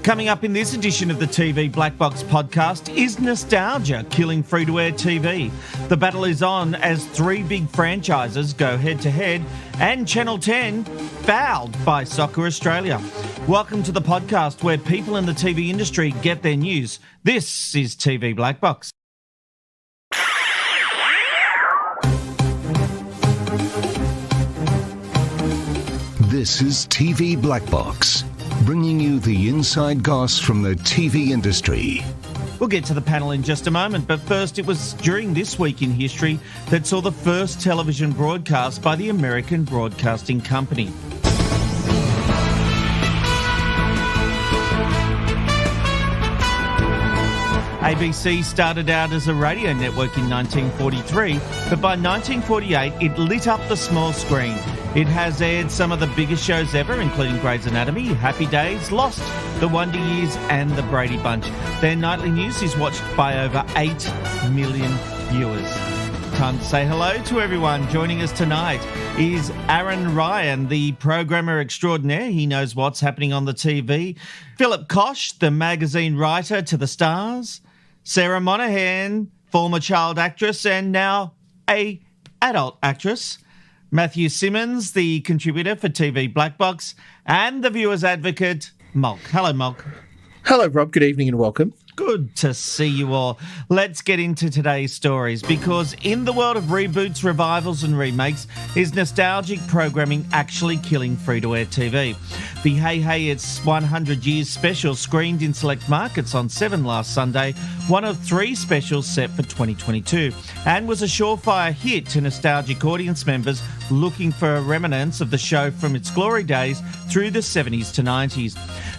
Coming up in this edition of the TV Black Box podcast, is nostalgia killing free-to-air TV? The battle is on as three big franchises go head-to-head, and Channel 10 fouled by Soccer Australia. Welcome to the podcast where people in the TV industry get their news. This is TV Black Box. This is TV Black Box, bringing you the inside goss from the TV industry. We'll get to the panel in just a moment, but first, it was during this week in history that saw the first television broadcast by the American Broadcasting Company. ABC started out as a radio network in 1943, but by 1948 it lit up the small screen. It has aired some of the biggest shows ever, including Grey's Anatomy, Happy Days, Lost, The Wonder Years and The Brady Bunch. Their nightly news is watched by over 8 million viewers. Time to say hello to everyone. Joining us tonight is Aaron Ryan, the programmer extraordinaire. He knows what's happening on the TV. Philip Kosh, the magazine writer to the stars. Sarah Monahan, former child actress and now a adult actress. Matthew Simmons, the contributor for TV Black Box, and the viewer's advocate, Mulk. Hello, Mulk. Hello, Rob. Good evening and welcome. Good to see you all. Let's get into today's stories, because in the world of reboots, revivals and remakes, is nostalgic programming actually killing free-to-air TV? The Hey Hey It's 100 Years special screened in select markets on 7 last Sunday, one of 3 specials set for 2022, and was a surefire hit to nostalgic audience members looking for a remnants of the show from its glory days through the 70s to 90s.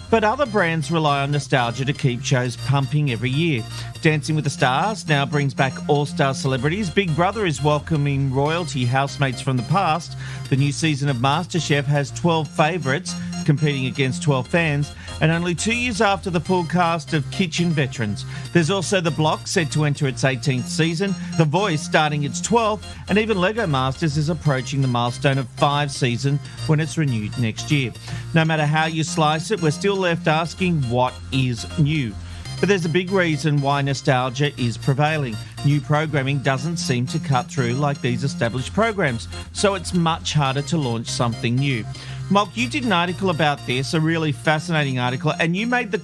But other brands rely on nostalgia to keep shows pumping every year. Dancing with the Stars now brings back all-star celebrities. Big Brother is welcoming royalty housemates from the past. The new season of MasterChef has 12 favourites competing against 12 fans, and only 2 years after the full cast of Kitchen veterans. There's also The Block set to enter its 18th season, The Voice starting its 12th, and even Lego Masters is approaching the milestone of 5 seasons when it's renewed next year. No matter how you slice it, we're still left asking what is new. But there's a big reason why nostalgia is prevailing. New programming doesn't seem to cut through like these established programs, so it's much harder to launch something new. Mark, you did an article about this, a really fascinating article, and you made the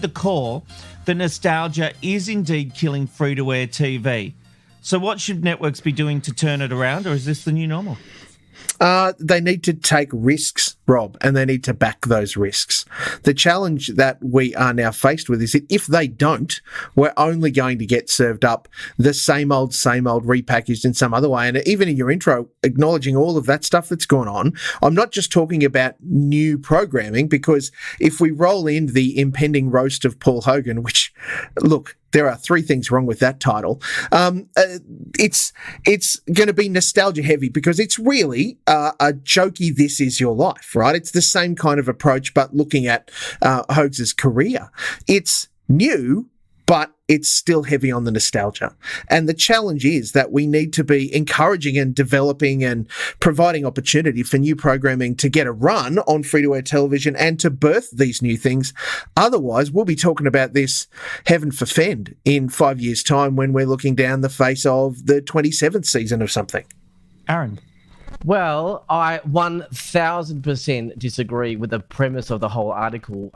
call that nostalgia is indeed killing free-to-air TV. So what should networks be doing to turn it around, or is this the new normal? They need to take risks, Rob, and they need to back those risks. The challenge that we are now faced with is that if they don't, we're only going to get served up the same old, repackaged in some other way. And even in your intro, acknowledging all of that stuff that's gone on, I'm not just talking about new programming, because if we roll in the impending roast of Paul Hogan, which, look, there are 3 things wrong with that title. It's going to be nostalgia heavy, because it's really a jokey This Is Your Life, right? It's the same kind of approach, but looking at Hoax's career. It's new, but it's still heavy on the nostalgia. And the challenge is that we need to be encouraging and developing and providing opportunity for new programming to get a run on free-to-air television and to birth these new things. Otherwise, we'll be talking about this heaven forfend in 5 years' time when we're looking down the face of the 27th season of something. Aaron? Well, I 1000% disagree with the premise of the whole article.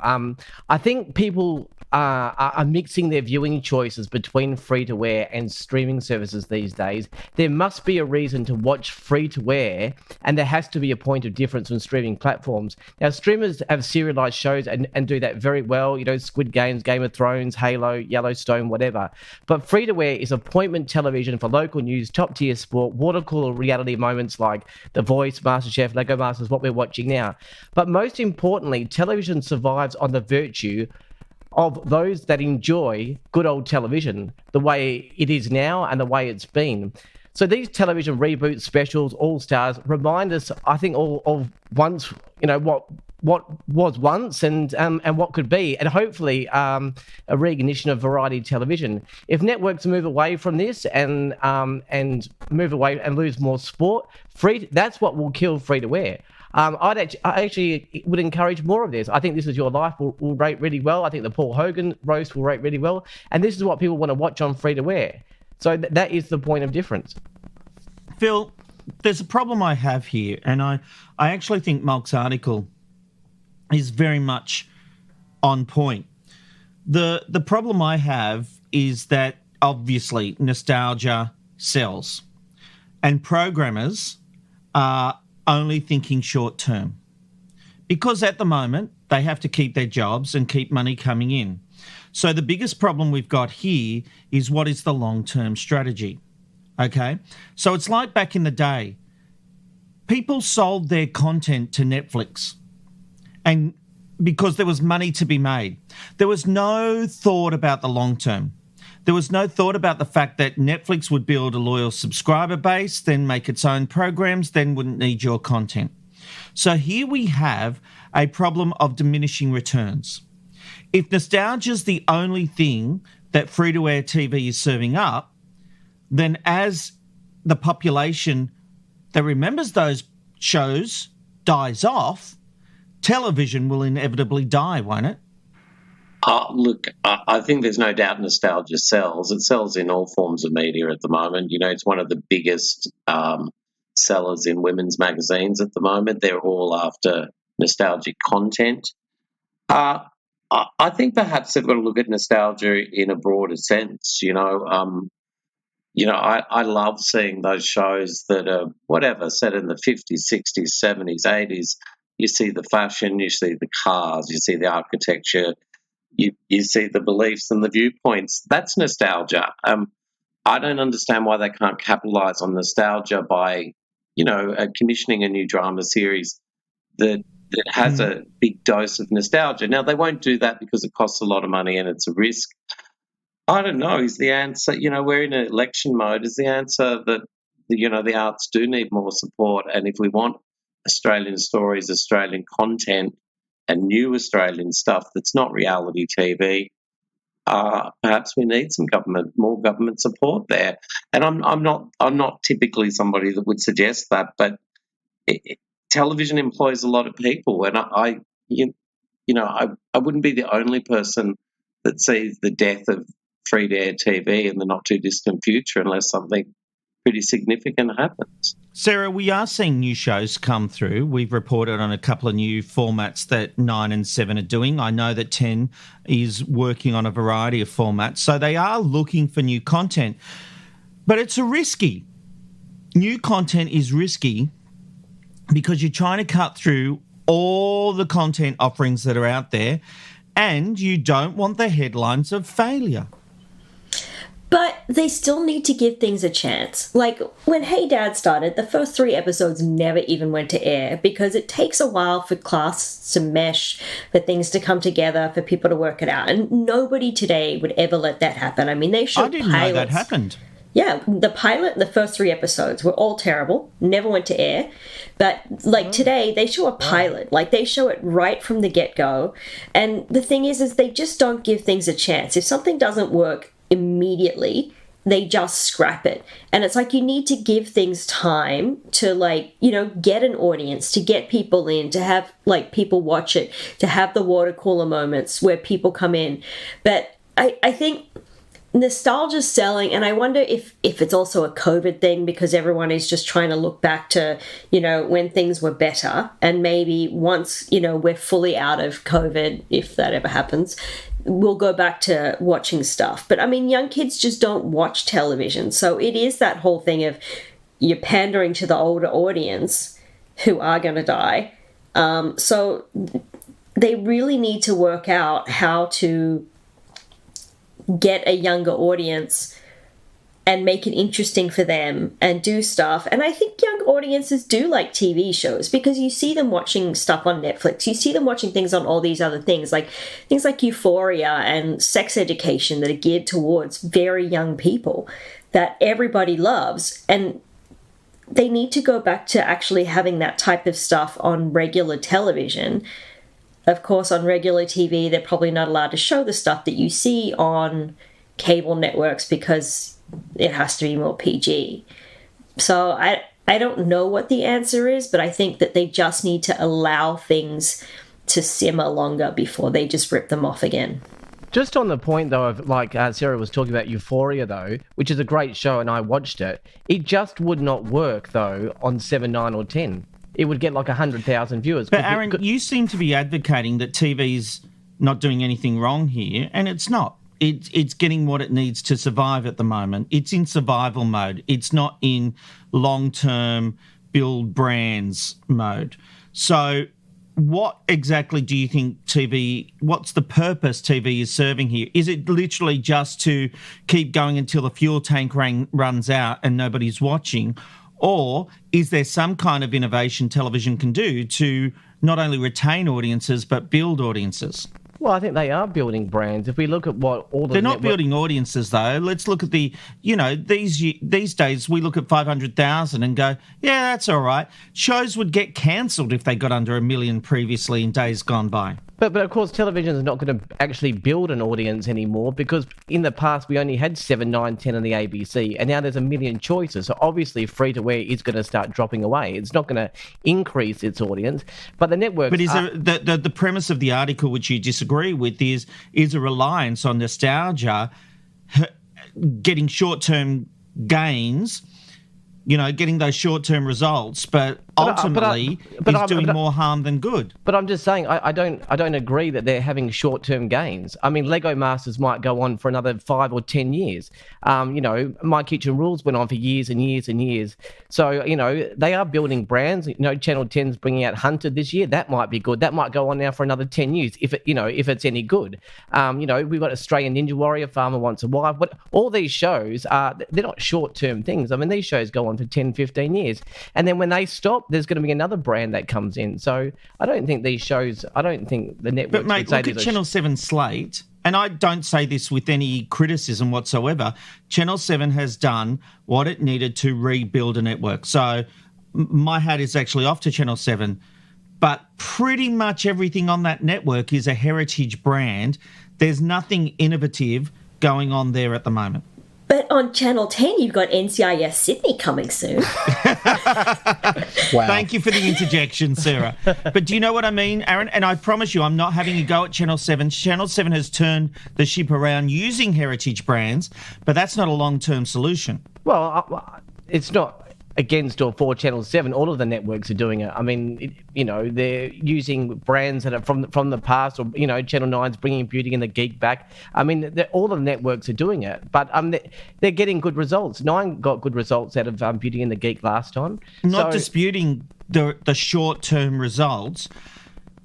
I think people are mixing their viewing choices between free-to-air and streaming services these days. There must be a reason to watch free-to-air, and there has to be a point of difference on streaming platforms. Now, streamers have serialized shows and do that very well, you know, Squid Games, Game of Thrones, Halo, Yellowstone, whatever. But free-to-air is appointment television for local news, top-tier sport, water-cooler reality moments like The Voice, MasterChef, Lego Masters, what we're watching now. But most importantly, television survives on the virtue of those that enjoy good old television, the way it is now and the way it's been. So these television reboots, specials, all-stars remind us, I think, all of once, you know, what was once and what could be, and hopefully a reignition of variety television. If networks move away from this and move away and lose more sport, that's what will kill free-to-air. I actually would encourage more of this. I think This Is Your Life will rate really well. I think the Paul Hogan roast will rate really well. And this is what people want to watch on free-to-air. So that is the point of difference. Phil, there's a problem I have here, and I actually think Malk's article is very much on point. The problem I have is that obviously nostalgia sells, and programmers are only thinking short term because at the moment they have to keep their jobs and keep money coming in. So the biggest problem we've got here is what is the long-term strategy, okay? So it's like back in the day, people sold their content to Netflix and because there was money to be made. There was no thought about the long term. There was no thought about the fact that Netflix would build a loyal subscriber base, then make its own programs, then wouldn't need your content. So here we have a problem of diminishing returns. If nostalgia's the only thing that free-to-air TV is serving up, then as the population that remembers those shows dies off, television will inevitably die, won't it? Look, I think there's no doubt nostalgia sells. It sells in all forms of media at the moment. You know, it's one of the biggest sellers in women's magazines at the moment. They're all after nostalgic content. I think perhaps they've got to look at nostalgia in a broader sense. I love seeing those shows that are whatever set in the 50s, 60s, 70s, 80s. You see the fashion, you see the cars, you see the architecture. You see the beliefs and the viewpoints. That's nostalgia. I don't understand why they can't capitalise on nostalgia by, commissioning a new drama series that has a big dose of nostalgia. Now, they won't do that because it costs a lot of money and it's a risk. I don't know. Is the answer, we're in an election mode, is the answer that, the arts do need more support, and if we want Australian stories, Australian content, and new Australian stuff that's not reality TV, perhaps we need more government support there. And I'm not typically somebody that would suggest that, but television employs a lot of people, and I wouldn't be the only person that sees the death of free-to-air TV in the not too distant future unless something pretty significant happens. Sarah, we are seeing new shows come through. We've reported on a couple of new formats that 9 and 7 are doing. I know that 10 is working on a variety of formats. So they are looking for new content. But it's risky. New content is risky because you're trying to cut through all the content offerings that are out there and you don't want the headlines of failure. But they still need to give things a chance. Like, when Hey Dad started, the first 3 episodes never even went to air because it takes a while for class to mesh, for things to come together, for people to work it out. And nobody today would ever let that happen. I mean, they showed pilots. I didn't know that happened. Yeah, the pilot, the first 3 episodes were all terrible, never went to air. But, today, they show a pilot. Like, they show it right from the get-go. And the thing is they just don't give things a chance. If something doesn't work immediately, they just scrap it. And it's like you need to give things time to get an audience, to get people in, to have people watch it, to have the water cooler moments where people come in. But I think nostalgia's selling, and I wonder if it's also a COVID thing because everyone is just trying to look back to, when things were better, and maybe once, we're fully out of COVID, if that ever happens, we'll go back to watching stuff. But I mean, young kids just don't watch television. So it is that whole thing of you're pandering to the older audience who are going to die. So they really need to work out how to get a younger audience and make it interesting for them and do stuff. And I think young audiences do like TV shows because you see them watching stuff on Netflix. You see them watching things on all these other things like Euphoria and Sex Education that are geared towards very young people that everybody loves. And they need to go back to actually having that type of stuff on regular television. Of course, on regular TV, they're probably not allowed to show the stuff that you see on cable networks because it has to be more PG. So I don't know what the answer is, but I think that they just need to allow things to simmer longer before they just rip them off again. Just on the point, though, of like Sarah was talking about Euphoria, though, which is a great show and I watched it, it just would not work, though, on 7, 9 or 10. It would get like 100,000 viewers. But Aaron, you seem to be advocating that TV's not doing anything wrong here, and it's not. It's getting what it needs to survive at the moment. It's in survival mode. It's not in long-term build brands mode. So what exactly do you think what's the purpose TV is serving here? Is it literally just to keep going until the fuel tank runs out and nobody's watching? Or is there some kind of innovation television can do to not only retain audiences but build audiences? Well, I think they are building brands. If we look at what all the... They're not building audiences, though. Let's look at these days we look at 500,000 and go, yeah, that's all right. Shows would get cancelled if they got under 1 million previously in days gone by. But of course, television is not going to actually build an audience anymore because in the past we only had 7, 9, 10 on the ABC, and now there's 1 million choices. So obviously, free-to-air is going to start dropping away. It's not going to increase its audience, but the networks. But the premise of the article, which you disagree with, is a reliance on nostalgia, getting short-term gains. Getting those short-term results, but ultimately it's doing more harm than good. But I'm just saying, I don't agree that they're having short-term gains. I mean, Lego Masters might go on for another 5 or 10 years. My Kitchen Rules went on for years and years and years. So, they are building brands. Channel 10's bringing out Hunted this year. That might be good. That might go on now for another 10 years if it's any good. We've got Australian Ninja Warrior, Farmer Wants a Wife. But all these shows they're not short-term things. I mean, these shows go on for 10, 15 years. And then when they stop, there's going to be another brand that comes in. So I don't think these shows, I don't think the networks But mate, look at Channel 7 slate, and I don't say this with any criticism whatsoever. Channel 7 has done what it needed to rebuild a network. So my hat is actually off to Channel 7, but pretty much everything on that network is a heritage brand. There's nothing innovative going on there at the moment. But on Channel 10, you've got NCIS Sydney coming soon. Wow. Thank you for the interjection, Sarah. But do you know what I mean, Aaron? And I promise you, I'm not having a go at Channel 7. Channel 7 has turned the ship around using heritage brands, but that's not a long-term solution. Well, it's not against or for Channel 7. All of the networks are doing it. I mean, they're using brands that are from the past, or, Channel 9's bringing Beauty and the Geek back. I mean, all of the networks are doing it, but they're getting good results. 9 got good results out of Beauty and the Geek last time. Not disputing the short-term results,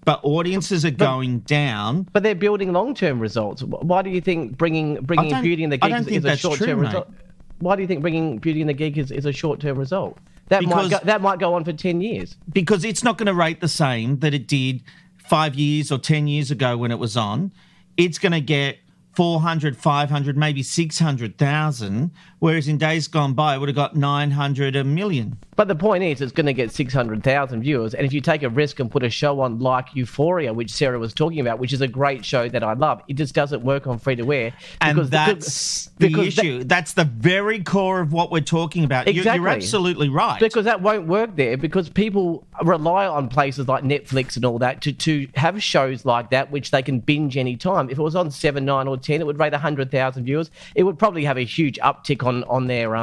but audiences are going down. But they're building long-term results. Why do you think bringing Beauty and the Geek is a short-term result? Why do you think bringing Beauty and the Geek is a short-term result? That might go on for 10 years. Because it's not going to rate the same that it did 5 years or 10 years ago when it was on. It's going to get 400, 500, maybe 600,000, whereas in days gone by, it would have got 900, 1 million. But the point is, it's going to get 600,000 viewers. And if you take a risk and put a show on like Euphoria, which Sarah was talking about, which is a great show that I love, it just doesn't work on free-to-air. And that's the issue. That's the very core of what we're talking about. Exactly. You're absolutely right. Because that won't work there, because people rely on places like Netflix and all that to have shows like that, which they can binge any time. If it was on 7, 9 or 10, it would rate 100,000 viewers. It would probably have a huge uptick on their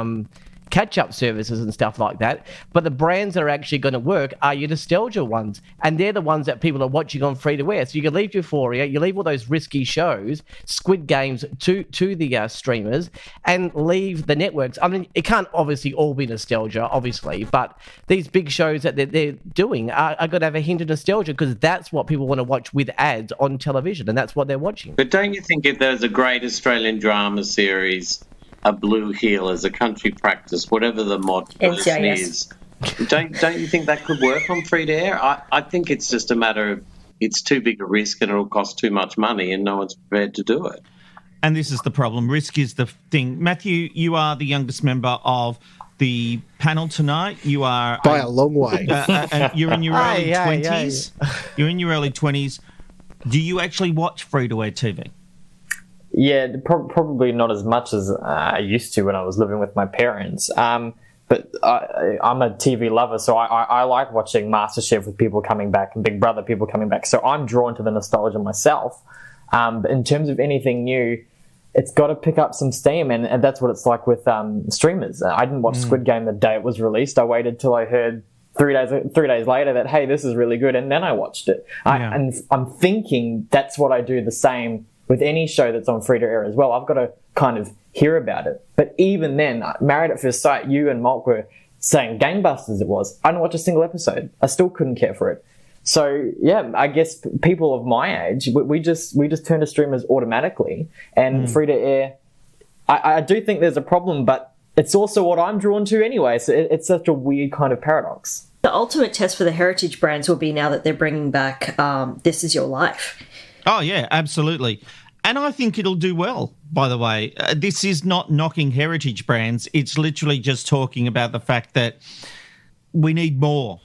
catch-up services and stuff like that. But the brands that are actually going to work are your nostalgia ones, and they're the ones that people are watching on free-to-air. So you can leave Euphoria, you leave all those risky shows, Squid Games, to the streamers, and leave the networks. I mean, it can't obviously all be nostalgia, obviously, but these big shows that they're doing are going to have a hint of nostalgia, because that's what people want to watch with ads on television, and that's what they're watching. But don't you think if there's a great Australian drama series, a Blue Heelers, a Country Practice, whatever the mod version is, don't you think that could work on free-to-air? I think it's just a matter of it's too big a risk and it'll cost too much money and no one's prepared to do it. And this is the problem. Risk is the thing. Matthew, you are the youngest member of the panel tonight. You are... By a long way. You're in your early 20s. You're in your early 20s. Do you actually watch free-to-air TV? Yeah, probably not as much as I used to when I was living with my parents. But I'm a TV lover, so I like watching MasterChef with people coming back and Big Brother people coming back. So I'm drawn to the nostalgia myself. But in terms of anything new, it's got to pick up some steam, and that's what it's like with streamers. I didn't watch Squid Game the day it was released. I waited till I heard 3 days later that, hey, this is really good, and then I watched it. And I'm thinking that's what I do the same with any show that's on free to air as well. I've got to kind of hear about it. But even then, Married at First Sight, you and Malk were saying gangbusters it was. I didn't watch a single episode. I still couldn't care for it. So yeah, I guess people of my age, we just turn to streamers automatically, and free to air. I do think there's a problem, but it's also what I'm drawn to anyway. So it's such a weird kind of paradox. The ultimate test for the heritage brands will be now that they're bringing back This Is Your Life. Oh yeah, absolutely. And I think it'll do well, by the way. This is not knocking heritage brands. It's literally just talking about the fact that we need more.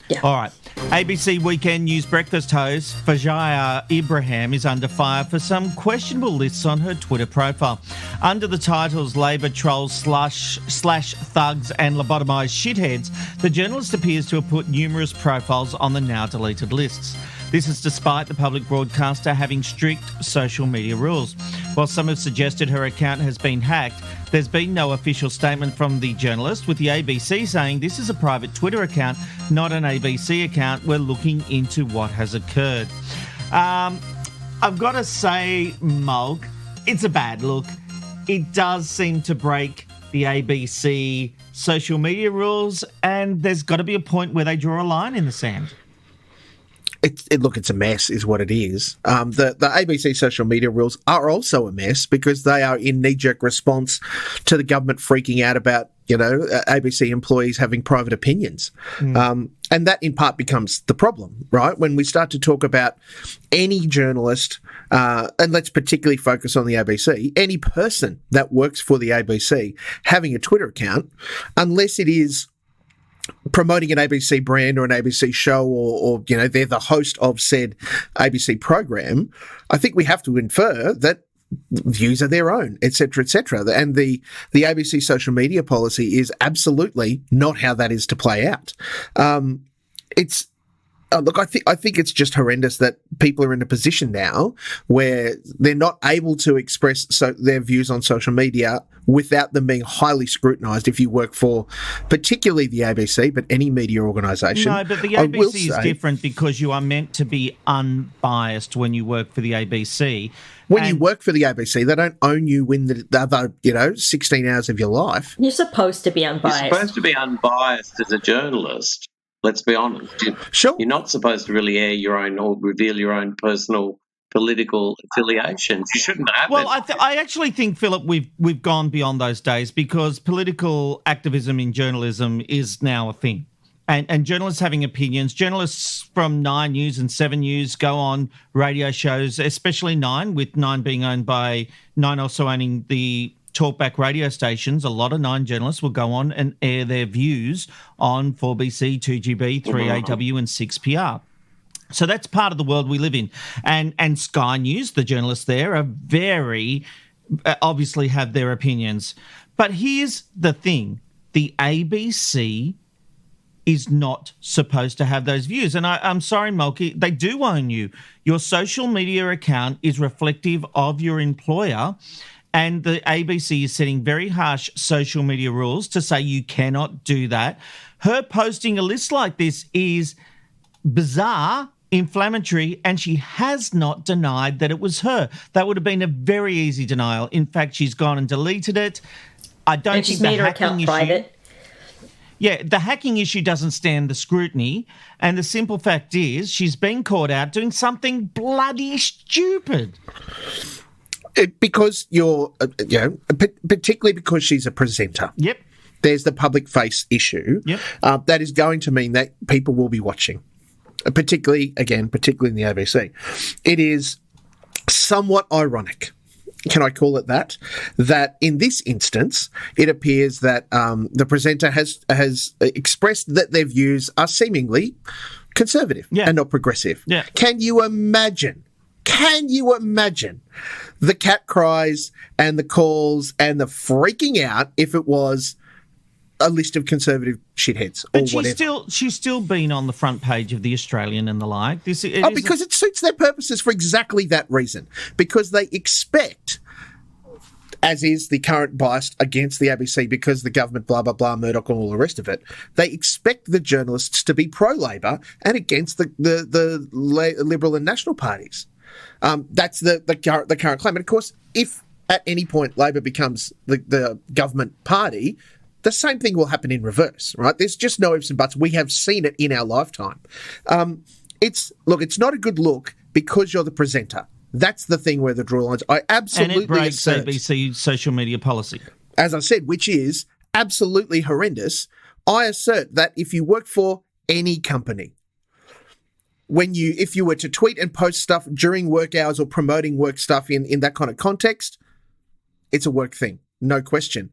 Yeah. All right. ABC Weekend News breakfast host Fajaya Ibrahim is under fire for some questionable lists on her Twitter profile. Under the titles Labour Trolls slash Thugs and Lobotomised Shitheads, the journalist appears to have put numerous profiles on the now deleted lists. This is despite the public broadcaster having strict social media rules. While some have suggested her account has been hacked, there's been no official statement from the journalist, with the ABC saying this is a private Twitter account, not an ABC account. We're looking into what has occurred. I've got to say, Mulk, it's a bad look. It does seem to break the ABC social media rules, and there's got to be a point where they draw a line in the sand. It's a mess is what it is. The ABC social media rules are also a mess because they are in knee-jerk response to the government freaking out about, ABC employees having private opinions. And that in part becomes the problem, right? When we start to talk about any journalist, and let's particularly focus on the ABC, any person that works for the ABC having a Twitter account, unless it is promoting an ABC brand or an ABC show or they're the host of said ABC program, I think we have to infer that views are their own, et cetera, et cetera. And the ABC social media policy is absolutely not how that is to play out. Look, I think it's just horrendous that people are in a position now where they're not able to express their views on social media without them being highly scrutinised if you work for particularly the ABC, but any media organisation. No, but the ABC is different because you are meant to be unbiased when you work for the ABC. When you work for the ABC, they don't own you in the other, 16 hours of your life. You're supposed to be unbiased. You're supposed to be unbiased as a journalist. Let's be honest. Sure. You're not supposed to really air your own or reveal your own personal political affiliations. You shouldn't have Well, it. I actually think, Philip, we've gone beyond those days because political activism in journalism is now a thing. And journalists having opinions. Journalists from 9 News and 7 News go on radio shows, especially 9, with 9 being owned by 9 also owning the talkback radio stations. A lot of 9 journalists will go on and air their views on 4BC, 2GB, 3AW and 6PR. So that's part of the world we live in. And Sky News, the journalists there, are very obviously have their opinions. But here's the thing. The ABC is not supposed to have those views. And I'm sorry, Mulkey, they do own you. Your social media account is reflective of your employer. And the ABC is setting very harsh social media rules to say you cannot do that. Her posting a list like this is bizarre, inflammatory, and she has not denied that it was her. That would have been a very easy denial. In fact, she's gone and deleted it. I don't and think she's made her account private. Yeah, the hacking issue doesn't stand the scrutiny. And the simple fact is she's been caught out doing something bloody stupid. Because particularly because she's a presenter. Yep. There's the public face issue. Yep. That is going to mean that people will be watching, particularly in the ABC. It is somewhat ironic, can I call it that in this instance, it appears that the presenter has expressed that their views are seemingly conservative and not progressive. Yeah. Can you imagine the cat cries and the calls and the freaking out if it was a list of conservative shitheads or But whatever. she's still been on the front page of the Australian and the like. Because it suits their purposes for exactly that reason. Because they expect, as is the current bias against the ABC, because the government, blah, blah, blah, Murdoch and all the rest of it, they expect the journalists to be pro-Labor and against the Liberal and National parties. That's the current claim. And of course, if at any point Labor becomes the government party, the same thing will happen in reverse, right? There's just no ifs and buts. We have seen it in our lifetime. It's not a good look because you're the presenter. That's the thing where the draw lines. I absolutely and it breaks assert, ABC social media policy. as I said, which is absolutely horrendous. I assert that if you work for any company, if you were to tweet and post stuff during work hours or promoting work stuff in that kind of context, it's a work thing, no question.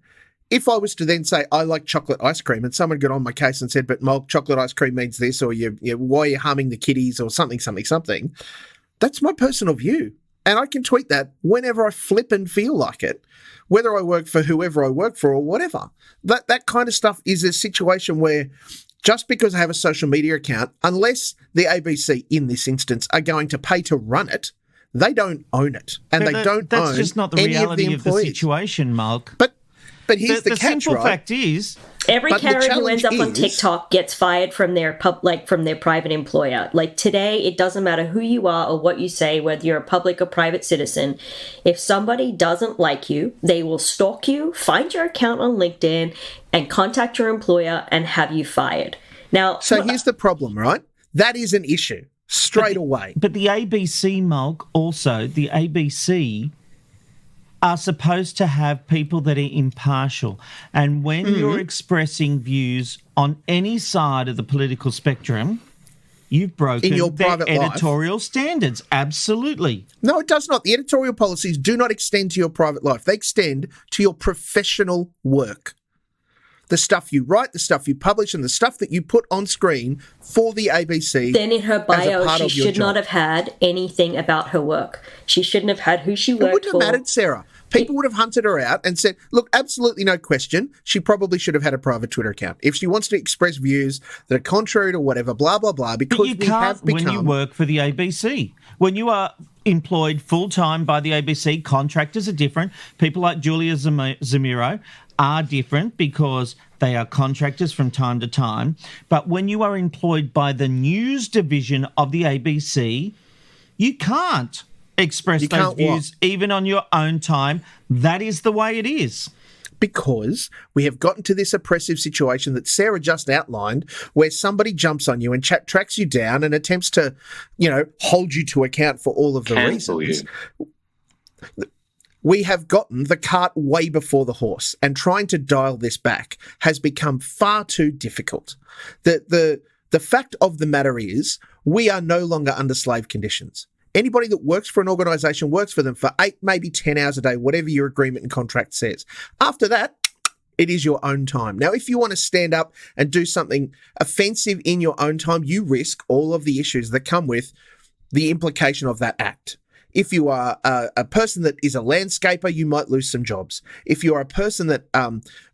If I was to then say, I like chocolate ice cream, and someone got on my case and said, but Mol, chocolate ice cream means this, or why are you harming the kiddies, or something, that's my personal view. And I can tweet that whenever I flip and feel like it, whether I work for whoever I work for or whatever. That kind of stuff is a situation where just because I have a social media account, unless the ABC in this instance are going to pay to run it, they don't own it. And But they don't own That's just not the any reality of the of the employees. situation, Mark. But here's the catch, simple right? fact is, Every But the Karen who challenge ends up on is- TikTok gets fired from their from their private employer. Like today, it doesn't matter who you are or what you say, whether you're a public or private citizen. If somebody doesn't like you, they will stalk you, find your account on LinkedIn, and contact your employer and have you fired. Now, So here's the problem, right? That is an issue straight away. but the ABC, Mark, also, the ABC are supposed to have people that are impartial. And when you're expressing views on any side of the political spectrum, you've broken In your their private life. editorial standards. Absolutely. No, it does not. The editorial policies do not extend to your private life. They extend to your professional work. The stuff you write, the stuff you publish, and the stuff that you put on screen for the ABC. then in her as a bio, part she of your should not job. have had anything about her work. She shouldn't have had who she It worked wouldn't for. have mattered, Sarah. People would have hunted her out and said, look, absolutely no question, she probably should have had a private Twitter account. If she wants to express views that are contrary to whatever, blah, blah, blah, because But you we have can't become... when you work for the ABC. When you are employed full-time by the ABC, contractors are different. People like Julia Zamiro are different because they are contractors from time to time. But when you are employed by the news division of the ABC, you can't express those can't what? views even on your own time. That is the way it is. Because we have gotten to this oppressive situation that Sarah just outlined, where somebody jumps on you and tracks you down and attempts to, hold you to account for all of the Cancel reasons. you. We have gotten the cart way before the horse, and trying to dial this back has become far too difficult. The fact of the matter is, we are no longer under slave conditions. Anybody that works for an organisation works for them for 8, maybe 10 hours a day, whatever your agreement and contract says. After that, it is your own time. Now, if you want to stand up and do something offensive in your own time, you risk all of the issues that come with the implication of that act. If you are a person that is a landscaper, you might lose some jobs. If you are a person that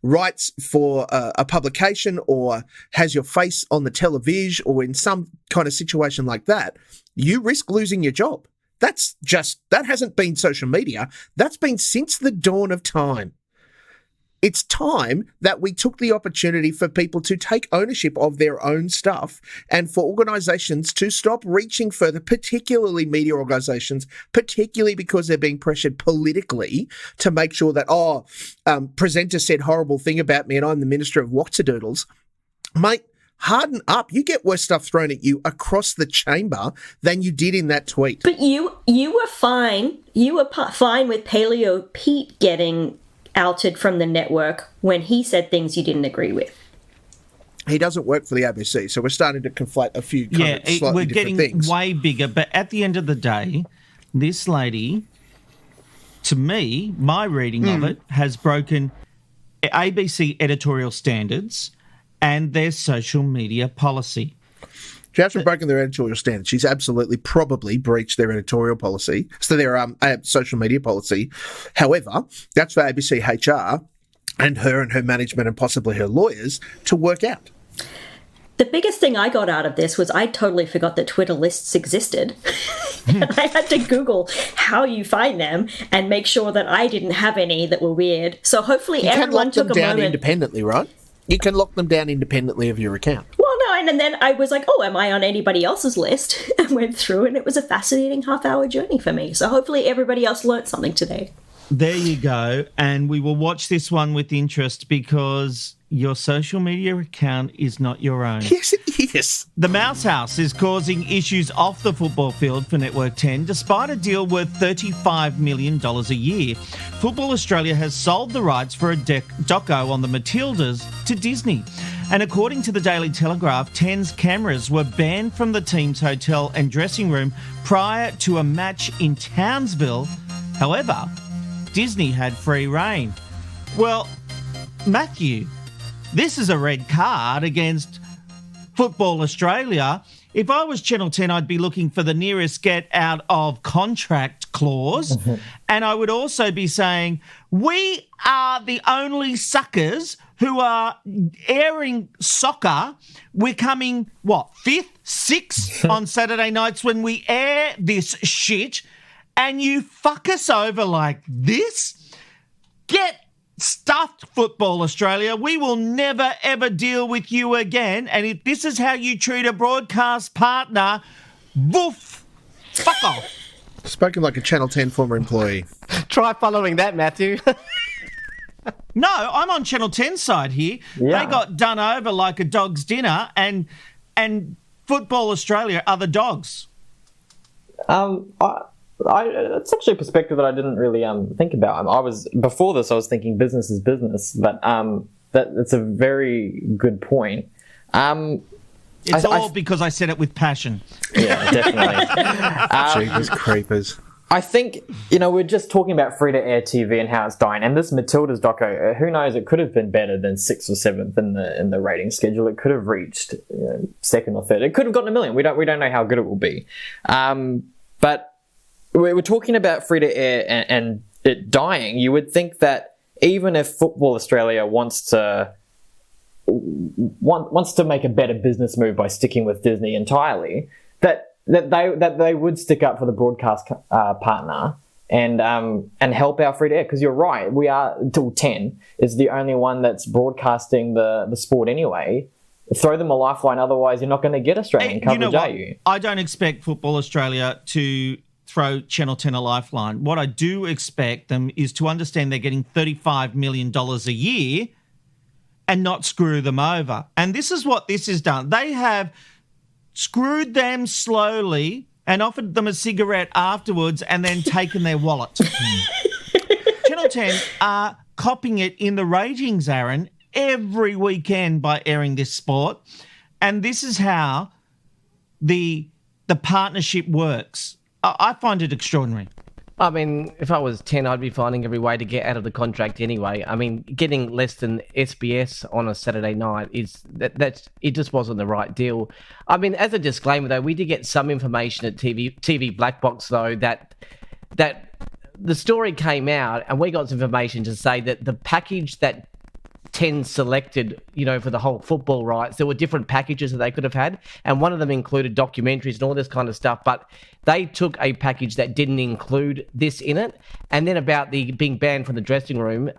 writes for a publication or has your face on the television or in some kind of situation like that, you risk losing your job. That hasn't been social media. That's been since the dawn of time. It's time that we took the opportunity for people to take ownership of their own stuff and for organisations to stop reaching further, particularly media organisations, particularly because they're being pressured politically to make sure that, presenter said horrible thing about me and I'm the Minister of Whatsadoodles. Mate, harden up. You get worse stuff thrown at you across the chamber than you did in that tweet. But you were fine. You were fine with Paleo Pete getting outed from the network when he said things you didn't agree with. He doesn't work for the ABC, so we're starting to conflate a few kind of slightly we're different getting things. way bigger. But at the end of the day, this lady, to me, my reading of it, has broken ABC editorial standards and their social media policy. She hasn't broken their editorial standards. She's absolutely probably breached their editorial policy, so their social media policy. However, that's for ABC HR. and her management and possibly her lawyers to work out. The biggest thing I got out of this was I totally forgot that Twitter lists existed. And I had to Google how you find them and make sure that I didn't have any that were weird. So hopefully everyone took a moment. You can lock them down independently, right? You can lock them down independently of your account. Well, no, and then I was like, oh, am I on anybody else's list? And went through, and it was a fascinating half-hour journey for me. So hopefully everybody else learnt something today. There you go. And we will watch this one with interest because your social media account is not your own. Yes, it is. The Mouse House is causing issues off the football field for Network 10 despite a deal worth $35 million a year. Football Australia has sold the rights for a doco on the Matildas to Disney. And according to the Daily Telegraph, 10's cameras were banned from the team's hotel and dressing room prior to a match in Townsville. However, Disney had free reign. Well, Matthew, this is a red card against Football Australia. If I was Channel 10, I'd be looking for the nearest get out of contract clause. And I would also be saying, we are the only suckers who are airing soccer. We're coming, 5th, 6th on Saturday nights when we air this shit. And you fuck us over like this? Get stuffed, Football Australia. We will never, ever deal with you again. And if this is how you treat a broadcast partner, woof, fuck off. Spoken like a Channel 10 former employee. Try following that, Matthew. No, I'm on Channel 10's side here. Yeah. They got done over like a dog's dinner, and Football Australia are the dogs. It's actually a perspective that I didn't really think about. Before this, I was thinking business is business, but that's a very good point. It's all because I said it with passion. Yeah, definitely. Jeepers creepers. I think, we're just talking about free-to-air TV and how it's dying. And this Matilda's doco, who knows, it could have been better than 6th or 7th in the rating schedule. It could have reached 2nd or 3rd. It could have gotten 1 million. We don't know how good it will be. But we're talking about free-to-air and it dying. You would think that even if Football Australia wants to make a better business move by sticking with Disney entirely, that they would stick up for the broadcast partner and help our free to air, because you're right, we are till 10 is the only one that's broadcasting the sport anyway. Throw them a lifeline, otherwise you're not going to get Australian coverage, are you? I don't expect Football Australia to throw Channel 10 a lifeline. What I do expect them is to understand they're getting $35 million a year and not screw them over. And this is what this has done. They have screwed them slowly and offered them a cigarette afterwards and then taken their wallet. Channel 10 are copying it in the ratings, Aaron, every weekend by airing this sport. And this is how the partnership works. I find it extraordinary. I mean, if I was 10, I'd be finding every way to get out of the contract anyway. I mean, getting less than SBS on a Saturday night it just wasn't the right deal. I mean, as a disclaimer though, we did get some information at TV Black Box though that the story came out, and we got some information to say that the package that 10 selected, for the whole football rights, there were different packages that they could have had, and one of them included documentaries and all this kind of stuff, but they took a package that didn't include this in it. And then about the being banned from the dressing room,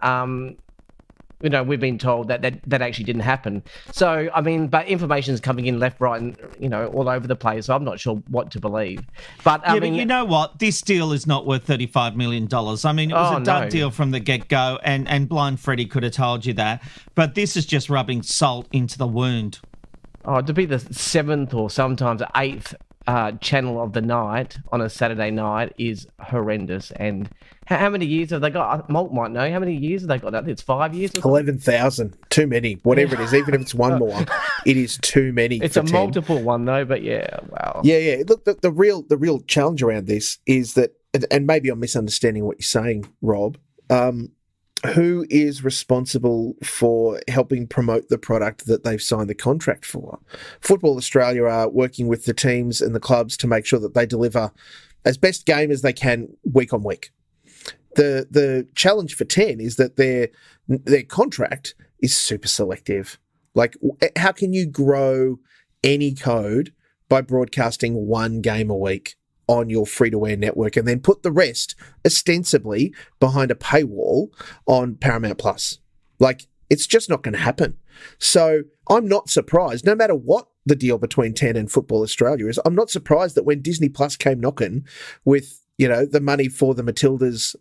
we've been told that actually didn't happen. So, I mean, but information is coming in left, right, and, all over the place, so I'm not sure what to believe. But, but you know what? This deal is not worth $35 million. I mean, it was a dud deal from the get-go, and Blind Freddie could have told you that. But this is just rubbing salt into the wound. Oh, to be the 7th or sometimes 8th channel of the night on a Saturday night is horrendous. And how many years have they got? Malt might know. How many years have they got? I think it's 5 years. 11,000. Too many. Whatever it is, even if it's one more, it is too many. It's a 10. Multiple one though, but yeah, wow. Yeah. Look, the real challenge around this is that, and maybe I'm misunderstanding what you're saying, Rob. Who is responsible for helping promote the product that they've signed the contract for? Football Australia are working with the teams and the clubs to make sure that they deliver as best game as they can week on week. The challenge for 10 is that their contract is super selective. Like, how can you grow any code by broadcasting one game a week on your free-to-air network and then put the rest ostensibly behind a paywall on Paramount Plus? Like, it's just not going to happen. So I'm not surprised, no matter what the deal between 10 and Football Australia is, I'm not surprised that when Disney Plus came knocking with, the money for the Matildas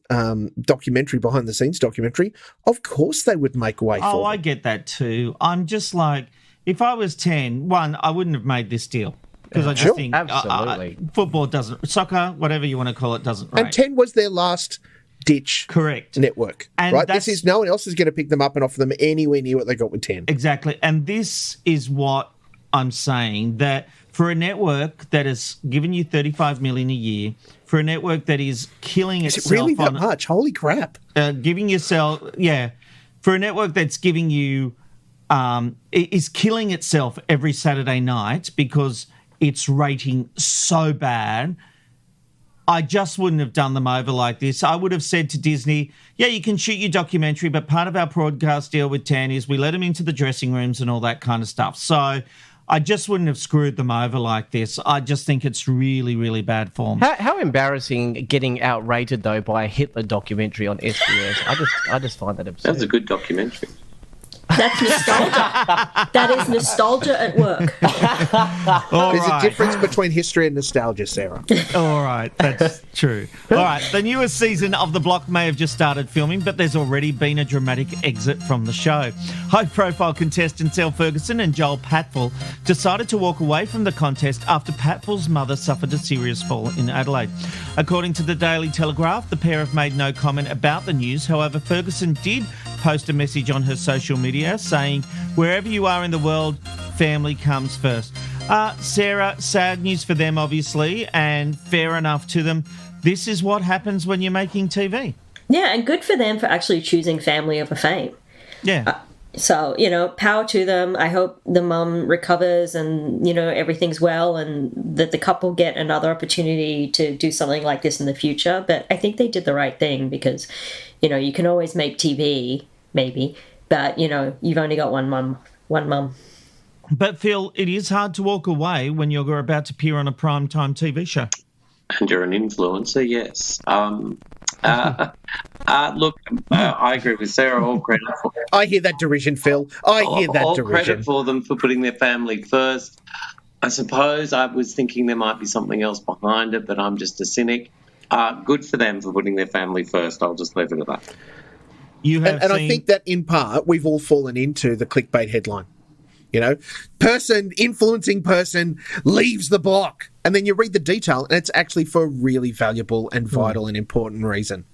documentary, behind-the-scenes documentary, of course they would make way for Oh, them. I get that too. I'm just like, if I was 10, I wouldn't have made this deal. Because I just think Absolutely. Football doesn't, soccer, whatever you want to call it, doesn't rate. And 10 was their last ditch Correct. network, And right? that's- This is, no one else is going to pick them up and offer them anywhere near what they got with 10. Exactly. And this is what I'm saying, that for a network that has given you $35 million a year, for a network that is killing Is itself it really that on much? Holy crap. giving yourself, for a network that's giving you, is killing itself every Saturday night because it's rating so bad, I just wouldn't have done them over like this. I would have said to Disney, yeah, you can shoot your documentary, but part of our broadcast deal with 10 is we let them into the dressing rooms and all that kind of stuff. So I just wouldn't have screwed them over like this. I just think it's really, really bad form. How embarrassing getting outrated though by a Hitler documentary on SBS. I just find that absurd. That was a good documentary. That's nostalgia. That is nostalgia at work. All There's right. a difference between history and nostalgia, Sarah. All right, that's true. All right, the newest season of The Block may have just started filming, but there's already been a dramatic exit from the show. High-profile contestants Elle Ferguson and Joel Patfull decided to walk away from the contest after Patfull's mother suffered a serious fall in Adelaide. According to the Daily Telegraph, the pair have made no comment about the news. However, Ferguson did post a message on her social media saying, wherever you are in the world, family comes first. Sarah, sad news for them, obviously, and fair enough to them. This is what happens when you're making TV. Yeah, and good for them for actually choosing family over fame. Yeah. So, power to them. I hope the mum recovers and, everything's well and that the couple get another opportunity to do something like this in the future. But I think they did the right thing because, you can always make TV, maybe, but, you've only got one mum. But Phil, it is hard to walk away when you're about to appear on a primetime TV show. And you're an influencer, yes. Look, I agree with Sarah. All credit for I hear that derision, Phil. I hear that all derision. credit for them for putting their family first. I suppose I was thinking there might be something else behind it, but I'm just a cynic. Good for them for putting their family first. I'll just leave it at that. You have And seen... I think that in part we've all fallen into the clickbait headline. Influencing person leaves the block. And then you read the detail and it's actually for a really valuable and vital and important reason.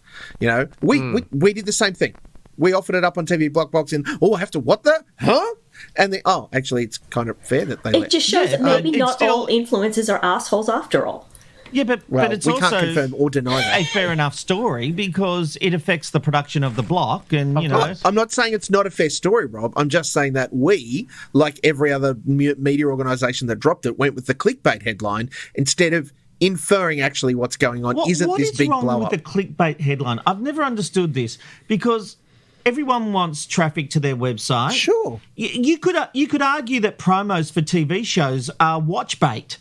We did the same thing. We offered it up on TV Block Box and, I have to, what the? Huh? And then, actually, it's kind of fair that they It just shows that maybe it's not still- all influencers are assholes after all. Yeah, but it's we also can't confirm or deny that. a fair enough story because it affects the production of The Block and, I'm not saying it's not a fair story, Rob. I'm just saying that we, like every other media organisation that dropped it, went with the clickbait headline instead of inferring actually what's going on. What Isn't is this big wrong blow with up? the clickbait headline? I've never understood this because everyone wants traffic to their website. Sure. You could argue that promos for TV shows are watch bait.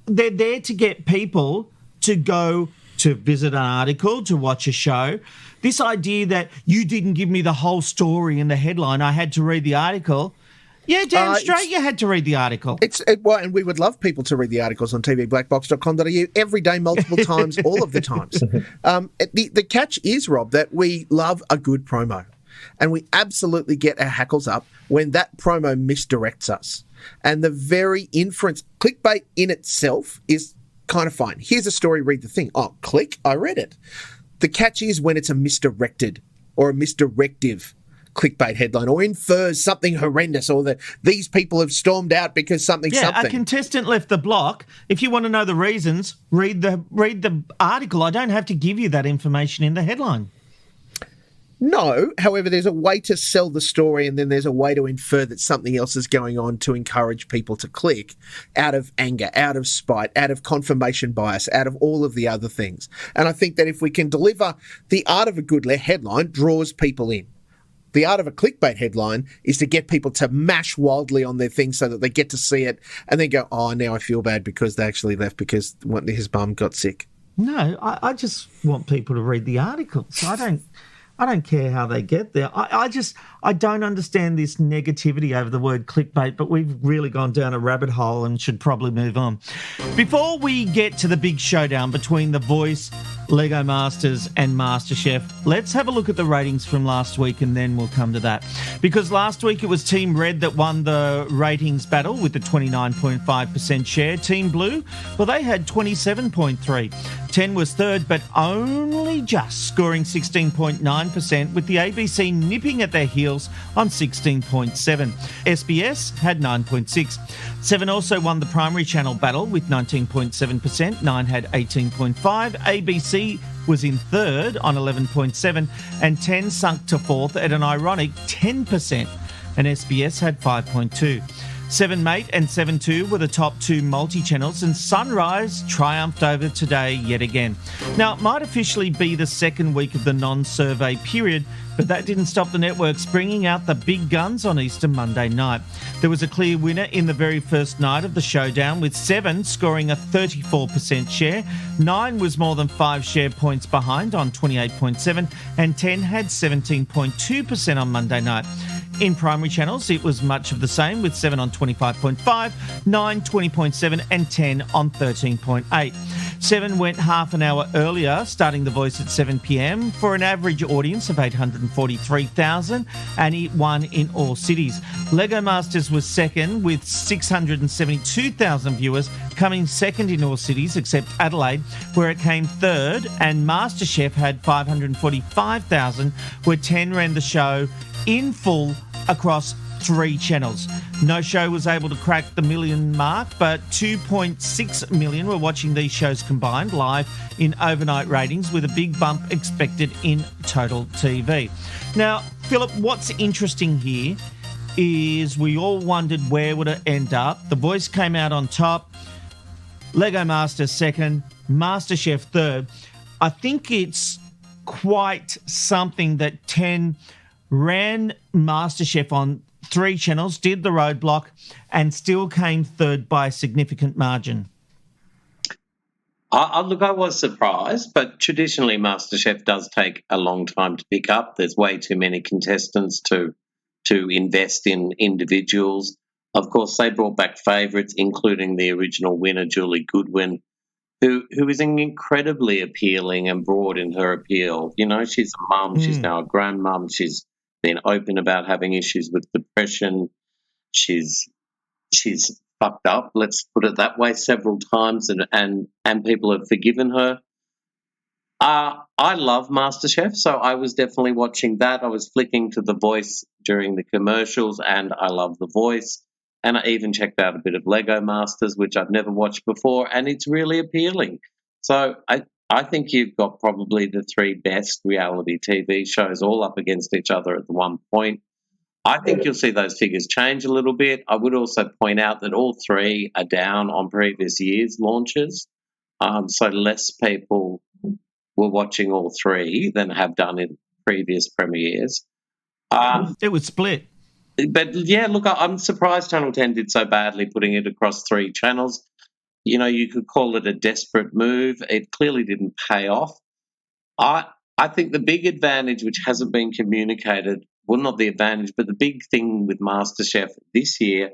They're there to get people to go to visit an article, to watch a show. This idea that you didn't give me the whole story in the headline, I had to read the article. Yeah, damn straight you had to read the article. And we would love people to read the articles on tvblackbox.com.au every day, multiple times, all of the times. The catch is, Rob, that we love a good promo. And we absolutely get our hackles up when that promo misdirects us. And the very inference, clickbait in itself is kind of fine. Here's a story, read the thing. Oh, click, I read it. The catch is when it's a misdirected or a misdirective clickbait headline or infers something horrendous or that these people have stormed out because something. A contestant left the block. If you want to know the reasons, read the article. I don't have to give you that information in the headline. No, however, there's a way to sell the story, and then there's a way to infer that something else is going on to encourage people to click out of anger, out of spite, out of confirmation bias, out of all of the other things. And I think that if we can deliver the art of a good headline draws people in. The art of a clickbait headline is to get people to mash wildly on their thing so that they get to see it and then go, oh, now I feel bad because they actually left because his mum got sick. No, I just want people to read the articles. I don't care how they get there. I don't understand this negativity over the word clickbait, but we've really gone down a rabbit hole and should probably move on. Before we get to the big showdown between The Voice, Lego Masters and MasterChef, let's have a look at the ratings from last week and then we'll come to that. Because last week it was Team Red that won the ratings battle with the 29.5% share. Team Blue, well, they had 27.3%. 10 was third, but only just scoring 16.9%, with the ABC nipping at their heels on 16.7%. SBS had 9.6%. 7 also won the primary channel battle with 19.7%. 9 had 18.5%. ABC was in third on 11.7%, and 10 sunk to fourth at an ironic 10%, and SBS had 5.2%. 7 Mate and 7 2 were the top two multi-channels, and Sunrise triumphed over Today yet again. Now, it might officially be the second week of the non-survey period, but that didn't stop the networks bringing out the big guns on Easter Monday night. There was a clear winner in the very first night of the showdown, with 7 scoring a 34% share. 9 was more than 5 share points behind on 28.7%, and 10 had 17.2% on Monday night. In primary channels, it was much of the same, with 7 on 25.5, 9 20.7, and 10 on 13.8. 7 went half an hour earlier, starting The Voice at 7 p.m. for an average audience of 843,000, and it won in all cities. Lego Masters was second with 672,000 viewers, coming second in all cities except Adelaide, where it came third, and MasterChef had 545,000, where 10 ran the show in full across 3 channels. No show was able to crack the million mark, but 2.6 million were watching these shows combined live in overnight ratings, with a big bump expected in total TV. Now, Philip, what's interesting here is we all wondered where would it end up. The Voice came out on top, Lego Masters second, MasterChef third. I think it's quite something that 10 ran MasterChef on 3 channels, did the roadblock, and still came third by a significant margin. Look, I was surprised, but traditionally MasterChef does take a long time to pick up. There's way too many contestants to invest in individuals. Of course, they brought back favourites, including the original winner, Julie Goodwin, who is incredibly appealing and broad in her appeal. You know, she's a mum, she's now a grandmum, she's been open about having issues with depression. She's fucked up, let's put it that way, several times, and people have forgiven her. I love MasterChef, so I was definitely watching that. I was flicking to The Voice during the commercials, and I love The Voice. And I even checked out a bit of Lego Masters, which I've never watched before, and it's really appealing. So I think you've got probably the 3 best reality TV shows all up against each other at the one point. I think you'll see those figures change a little bit. I would also point out that all 3 are down on previous years' launches. So less people were watching all 3 than have done in previous premieres. It was split. But, yeah, look, I'm surprised Channel 10 did so badly putting it across 3 channels. You know, you could call it a desperate move. It clearly didn't pay off. I think the big advantage, which hasn't been communicated, well, not the advantage, but the big thing with MasterChef this year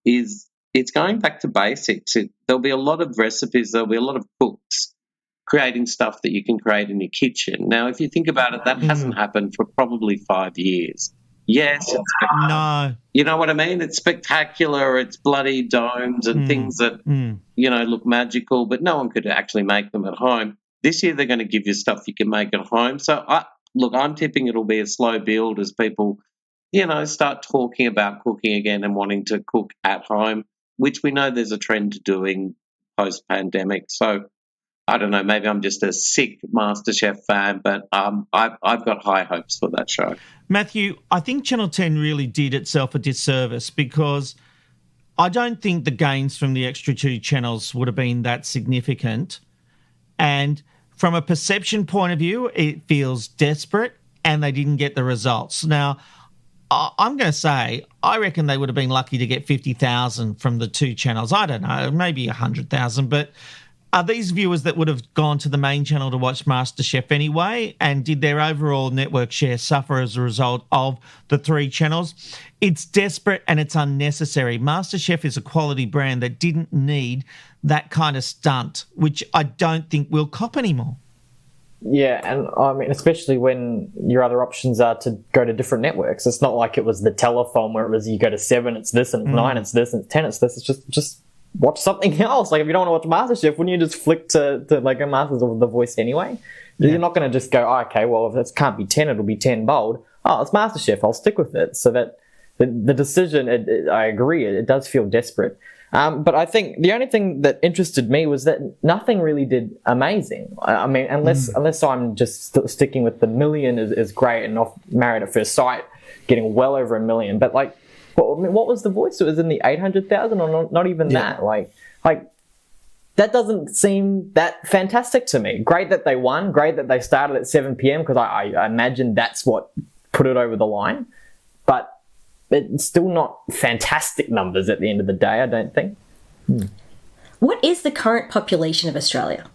is it's going back to basics. There'll be a lot of recipes, there'll be a lot of cooks creating stuff that you can create in your kitchen. Now, if you think about it, that hasn't happened for probably 5 years. Yes, no. You know what I mean? It's spectacular, it's bloody domes and things that, you know, look magical, but no one could actually make them at home. This year they're going to give you stuff you can make at home. So, I'm tipping it'll be a slow build as people, you know, start talking about cooking again and wanting to cook at home, which we know there's a trend to doing post-pandemic. So I don't know, maybe I'm just a sick MasterChef fan, but I've got high hopes for that show. Matthew, I think Channel 10 really did itself a disservice because I don't think the gains from the extra two channels would have been that significant. And from a perception point of view, it feels desperate and they didn't get the results. Now, I'm going to say, I reckon they would have been lucky to get 50,000 from the two channels. I don't know, maybe 100,000. But are these viewers that would have gone to the main channel to watch MasterChef anyway? And did their overall network share suffer as a result of the three channels? It's desperate and it's unnecessary. MasterChef is a quality brand that didn't need that kind of stunt, which I don't think will cop anymore. Yeah, and I mean, especially when your other options are to go to different networks. It's not like it was the telephone where it was you go to 7, it's this, and it's 9, it's this, and it's 10, it's this. It's just watch something else. Like, if you don't want to watch MasterChef, wouldn't you just flick to like a Masters of the Voice anyway? Yeah. You're not going to just go, oh, okay, well, if it can't be 10, it'll be 10 bold. Oh, it's MasterChef, I'll stick with it. So that the decision, I agree, it does feel desperate. But I think the only thing that interested me was that nothing really did amazing. I mean, unless I'm just sticking with the million is great and off Married at First Sight getting well over 1 million. But like, what was The Voice? It was in the 800,000 or not even that. Like that doesn't seem that fantastic to me. Great that they won. Great that they started at 7 p.m. because I imagine that's what put it over the line. But it's still not fantastic numbers at the end of the day, I don't think. What is the current population of Australia?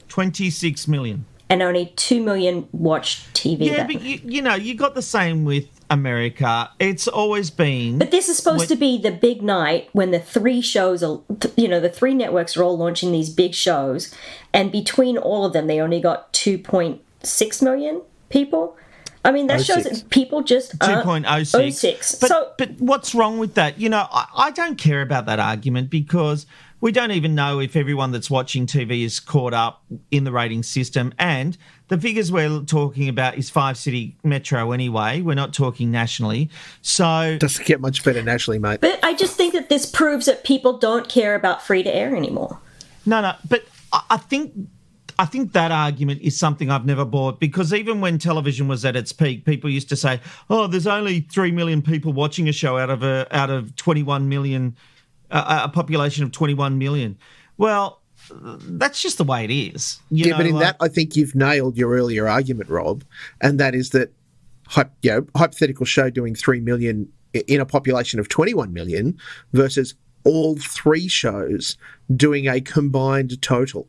26 million. And only 2 million watch TV. Yeah, but you got the same with America. It's always been... But this is supposed to be the big night when the three shows are, the three networks are all launching these big shows. And between all of them, they only got 2.6 million people. I mean, that shows that people just 2.06. But what's wrong with that? I don't care about that argument because we don't even know if everyone that's watching TV is caught up in the rating system. And the figures we're talking about is 5-city metro anyway. We're not talking nationally. So doesn't get much better nationally, mate. But I just think that this proves that people don't care about free-to-air anymore. No, but I think that argument is something I've never bought because even when television was at its peak, people used to say, "Oh, there's only 3 million people watching a show out of 21 million, a population of 21 million." Well, that's just the way it is. But in that, I think you've nailed your earlier argument, Rob, and that is that hypothetical show doing 3 million in a population of 21 million versus all three shows doing a combined total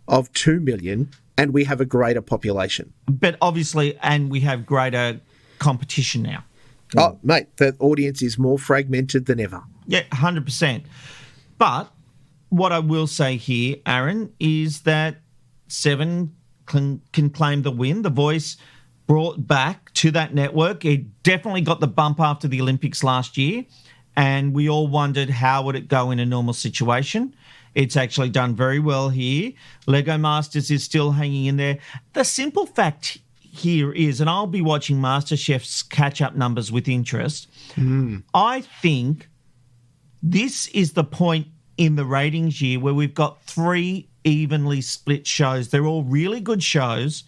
of 2 million, and we have a greater population. But obviously, and we have greater competition now. Oh, mate, the audience is more fragmented than ever. Yeah, 100%. But what I will say here, Aaron, is that 7 can claim the win. The Voice brought back to that network. It definitely got the bump after the Olympics last year, and we all wondered how would it go in a normal situation. It's actually done very well here. Lego Masters is still hanging in there. The simple fact here is, and I'll be watching MasterChef's catch-up numbers with interest, I think this is the point in the ratings year where we've got 3 evenly split shows. They're all really good shows.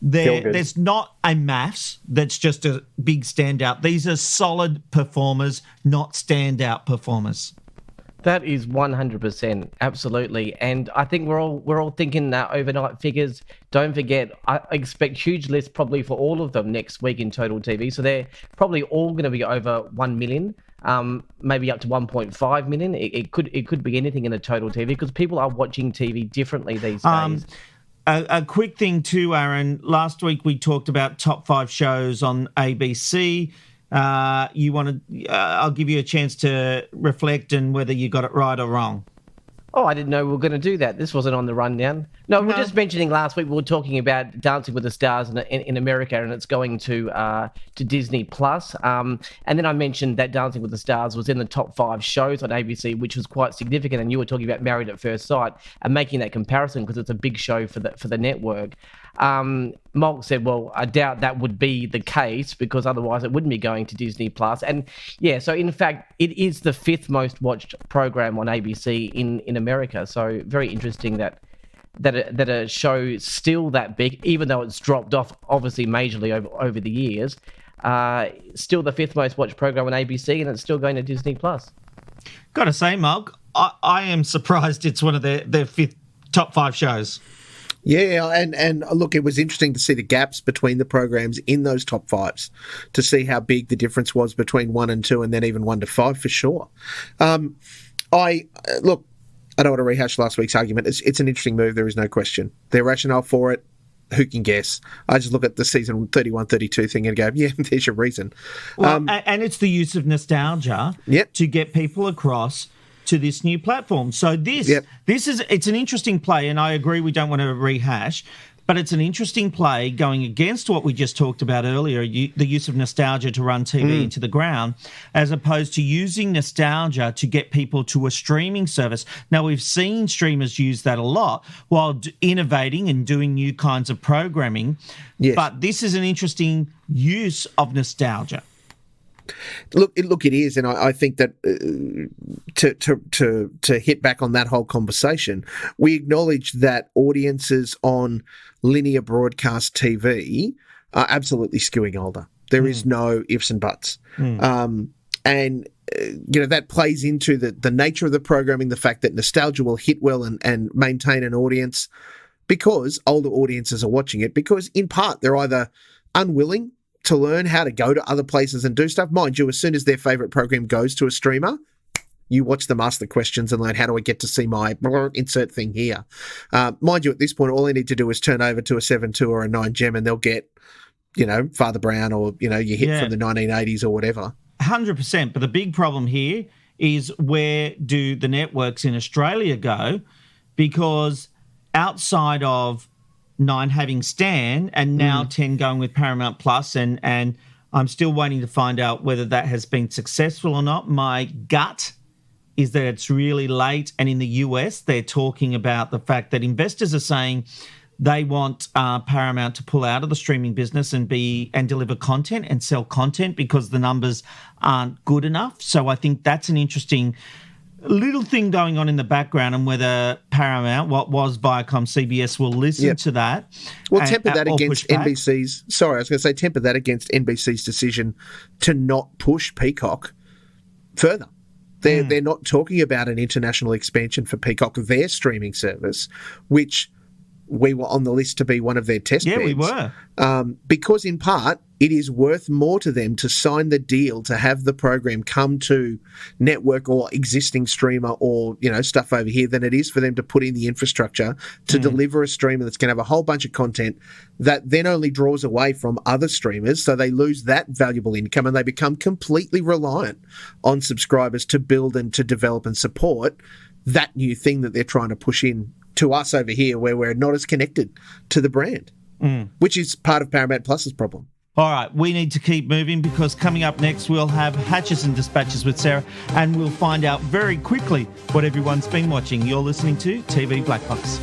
There's not a maths that's just a big standout. These are solid performers, not standout performers. That is 100%, absolutely. And I think we're all thinking that overnight figures. Don't forget, I expect huge lists probably for all of them next week in total TV. So they're probably all going to be over 1 million, maybe up to 1.5 million. It could be anything in a total TV because people are watching TV differently these days. A quick thing too, Aaron. Last week we talked about top 5 shows on ABC. I'll give you a chance to reflect on whether you got it right or wrong. Oh, I didn't know we were going to do that. This wasn't on the rundown. No, we were just mentioning last week we were talking about Dancing with the Stars in America, and it's going to Disney Plus. And then I mentioned that Dancing with the Stars was in the top 5 shows on ABC, which was quite significant. And you were talking about Married at First Sight and making that comparison because it's a big show for the network. Molk said, well, I doubt that would be the case because otherwise it wouldn't be going to Disney Plus. And yeah, so in fact, it is the 5th most watched program on ABC in America. So very interesting that that a show still that big, even though it's dropped off obviously majorly over the years, still the 5th most watched program on ABC, and it's still going to Disney Plus. Gotta say, Mark, I am surprised it's one of their top 5 shows. Yeah, and look, it was interesting to see the gaps between the programs in those top 5s, to see how big the difference was between 1 and 2, and then even 1 to 5 for sure. I don't want to rehash last week's argument. It's an interesting move. There is no question. Their rationale for it, who can guess? I just look at the season 31-32 thing and go, yeah, there's your reason. Well, and it's the use of nostalgia to get people across to this new platform. So it's an interesting play, and I agree we don't want to rehash, but it's an interesting play going against what we just talked about earlier, the use of nostalgia to run TV into the ground, as opposed to using nostalgia to get people to a streaming service. Now, we've seen streamers use that a lot while innovating and doing new kinds of programming, but this is an interesting use of nostalgia. Look, it is, and I think that to hit back on that whole conversation, we acknowledge that audiences on linear broadcast TV are absolutely skewing older. There is no ifs and buts, and that plays into the nature of the programming, the fact that nostalgia will hit well and maintain an audience because older audiences are watching it, because in part they're either unwilling to learn how to go to other places and do stuff. Mind you, as soon as their favourite program goes to a streamer, you watch them ask the questions and learn, how do I get to see my insert thing here? Mind you, at this point, all they need to do is turn over to a 7.2 or a 9 Gem and they'll get, Father Brown or, your hit from the 1980s or whatever. 100%. But the big problem here is, where do the networks in Australia go? Because outside of 9 having Stan and now 10 going with Paramount Plus, and I'm still waiting to find out whether that has been successful or not. My gut is that it's really late, and in the US they're talking about the fact that investors are saying they want Paramount to pull out of the streaming business and deliver content and sell content because the numbers aren't good enough. So I think that's an interesting little thing going on in the background, and whether Paramount, what was Viacom, CBS, will listen to that. Well, temper that against NBC's. Sorry, I was going to say temper that against NBC's decision to not push Peacock further. They're not talking about an international expansion for Peacock, their streaming service, which we were on the list to be one of their test beds. Yeah, we were. Because in part, it is worth more to them to sign the deal to have the program come to network or existing streamer or, stuff over here than it is for them to put in the infrastructure to deliver a streamer that's going to have a whole bunch of content that then only draws away from other streamers. So they lose that valuable income and they become completely reliant on subscribers to build and to develop and support that new thing that they're trying to push in to us over here, where we're not as connected to the brand, which is part of Paramount Plus's problem. All right, we need to keep moving, because coming up next we'll have Hatches and Dispatches with Sarah, and we'll find out very quickly what everyone's been watching. You're listening to TV Black Box.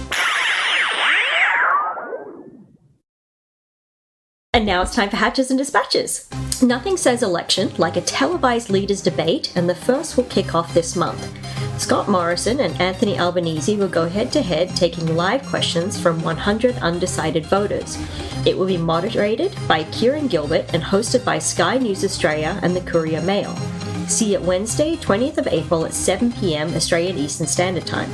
And now it's time for Hatches and Dispatches. Nothing says election like a televised leaders debate, and the first will kick off this month. Scott Morrison and Anthony Albanese will go head-to-head, taking live questions from 100 undecided voters. It will be moderated by Kieran Gilbert and hosted by Sky News Australia and the Courier Mail. See it Wednesday, 20th of April at 7 p.m. Australian Eastern Standard Time.